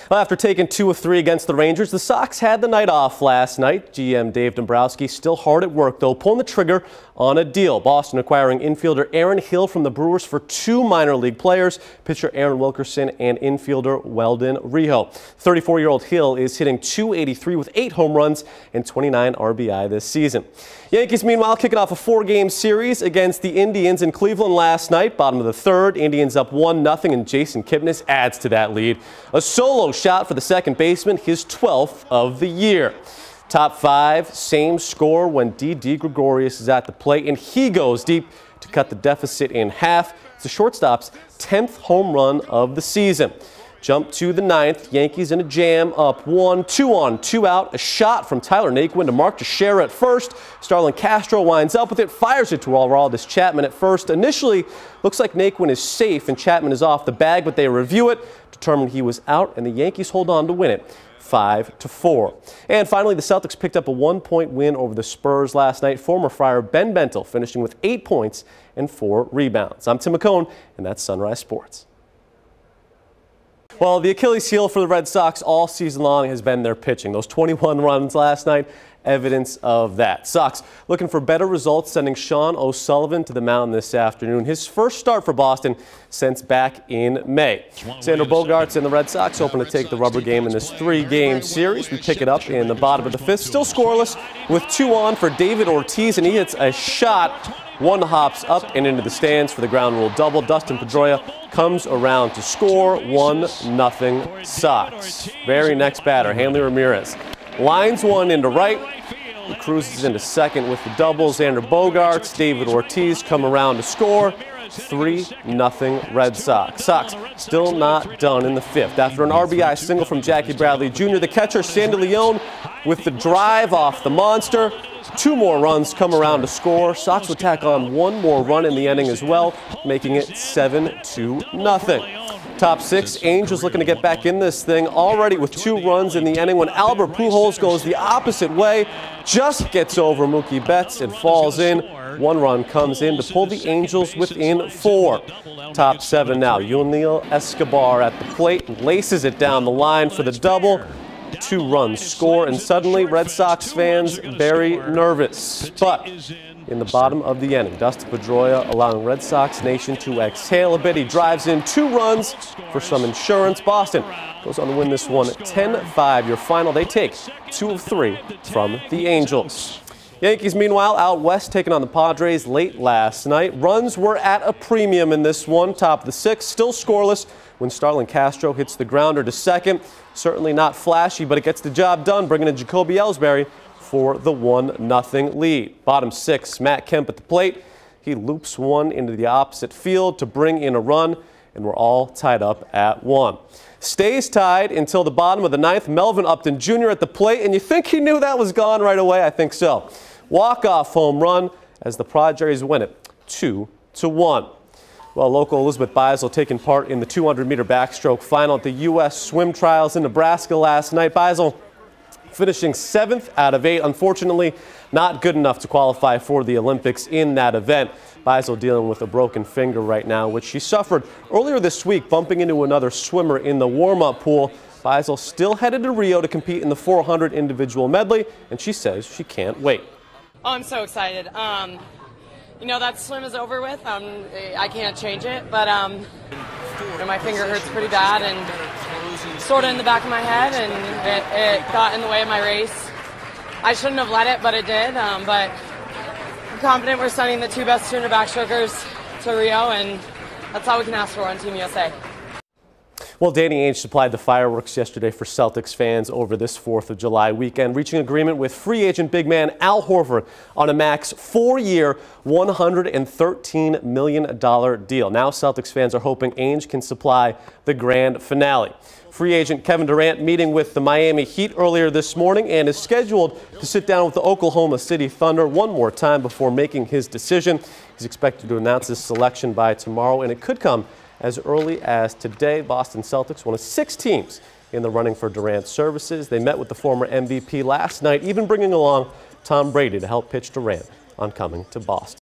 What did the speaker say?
Well, after taking 2 of 3 against the Rangers, the Sox had the night off last night. GM Dave Dombrowski still hard at work, though, pulling the trigger on a deal. Boston acquiring infielder Aaron Hill from the Brewers for 2 minor league players, pitcher Aaron Wilkerson and infielder Weldon Rijo. 34-year-old Hill is hitting .283 with 8 home runs and 29 RBI this season. Yankees, meanwhile, kicking off a 4-game series against the Indians in Cleveland last night. Bottom of the 3rd, Indians up 1-0, and Jason Kipnis adds to that lead. A solo shot for the second baseman, his 12th of the year. Top 5, same score when Didi Gregorius is at the plate, and he goes deep to cut the deficit in half. It's the shortstop's 10th home run of the season. Jump to the 9th, Yankees in a jam, up 1, 2 on, 2 out. A shot from Tyler Naquin to Mark Teixeira at first. Starlin Castro winds up with it, fires it to Aroldis Chapman at first. Initially, looks like Naquin is safe and Chapman is off the bag, but they review it, determine he was out, and the Yankees hold on to win it 5-4. And finally, the Celtics picked up a 1-point win over the Spurs last night. Former Friar Ben Bentil finishing with 8 points and 4 rebounds. I'm Tim McCone, and that's Sunrise Sports. Well, the Achilles heel for the Red Sox all season long has been their pitching. Those 21 runs last night, evidence of that. Sox looking for better results, sending Sean O'Sullivan to the mound this afternoon. His first start for Boston since back in May. Xander Bogaerts and the Red Sox hoping to take the rubber game in this 3-game series. We pick it up in the bottom of the 5th. Still scoreless with 2 on for David Ortiz, and he hits a shot. 1 hops up and into the stands for the ground rule double. Dustin Pedroia comes around to score. 1-0 Sox. Very next batter, Hanley Ramirez. Lines one into right. He cruises into second with the double. Xander Bogaerts, David Ortiz come around to score. 3-0 Red Sox. Sox still not done in the 5th. After an RBI single from Jackie Bradley Jr., the catcher Sandy Leon with the drive off the monster. 2 more runs come around to score. Sox would tack on 1 more run in the inning as well, making it 7-0. Top 6, Angels looking to get back in this thing already with 2 runs in the inning when Albert Pujols goes the opposite way, just gets over Mookie Betts and falls in. 1 run comes in to pull the Angels within 4. Top 7 now, Yuniel Escobar at the plate, laces it down the line for the double. 2 runs score, and suddenly Red Sox fans very nervous. But in the bottom of the inning, Dustin Pedroia allowing Red Sox Nation to exhale a bit. He drives in 2 runs for some insurance. Boston goes on to win this one 10-5. Your final, they take 2 of 3 from the Angels. Yankees, meanwhile, out west taking on the Padres late last night. Runs were at a premium in this one. Top of the 6th, still scoreless when Starlin Castro hits the grounder to second. Certainly not flashy, but it gets the job done, bringing in Jacoby Ellsbury for the 1-0 lead. Bottom 6, Matt Kemp at the plate. He loops one into the opposite field to bring in a run, and we're all tied up at 1. Stays tied until the bottom of the 9th. Melvin Upton Jr. at the plate, and you think he knew that was gone right away? I think so. Walk-off home run as the Padres win it 2-1. Well, local Elizabeth Beisel taking part in the 200-meter backstroke final at the U.S. Swim Trials in Nebraska last night. Beisel finishing 7th out of 8. Unfortunately, not good enough to qualify for the Olympics in that event. Beisel dealing with a broken finger right now, which she suffered earlier this week, bumping into another swimmer in the warm-up pool. Beisel still headed to Rio to compete in the 400 individual medley, and she says she can't wait. Oh, I'm so excited. You know, that swim is over with. I can't change it, but my finger hurts pretty bad and sort of in the back of my head, and it got in the way of my race. I shouldn't have let it, but it did. But I'm confident we're sending the 2 best 200 backstrokers to Rio, and that's all we can ask for on Team USA. Well, Danny Ainge supplied the fireworks yesterday for Celtics fans over this 4th of July weekend, reaching agreement with free agent big man Al Horford on a max 4-year, $113 million deal. Now Celtics fans are hoping Ainge can supply the grand finale. Free agent Kevin Durant meeting with the Miami Heat earlier this morning and is scheduled to sit down with the Oklahoma City Thunder one more time before making his decision. He's expected to announce his selection by tomorrow, and it could come as early as today. Boston Celtics, one of 6 teams in the running for Durant's services. They met with the former MVP last night, even bringing along Tom Brady to help pitch Durant on coming to Boston.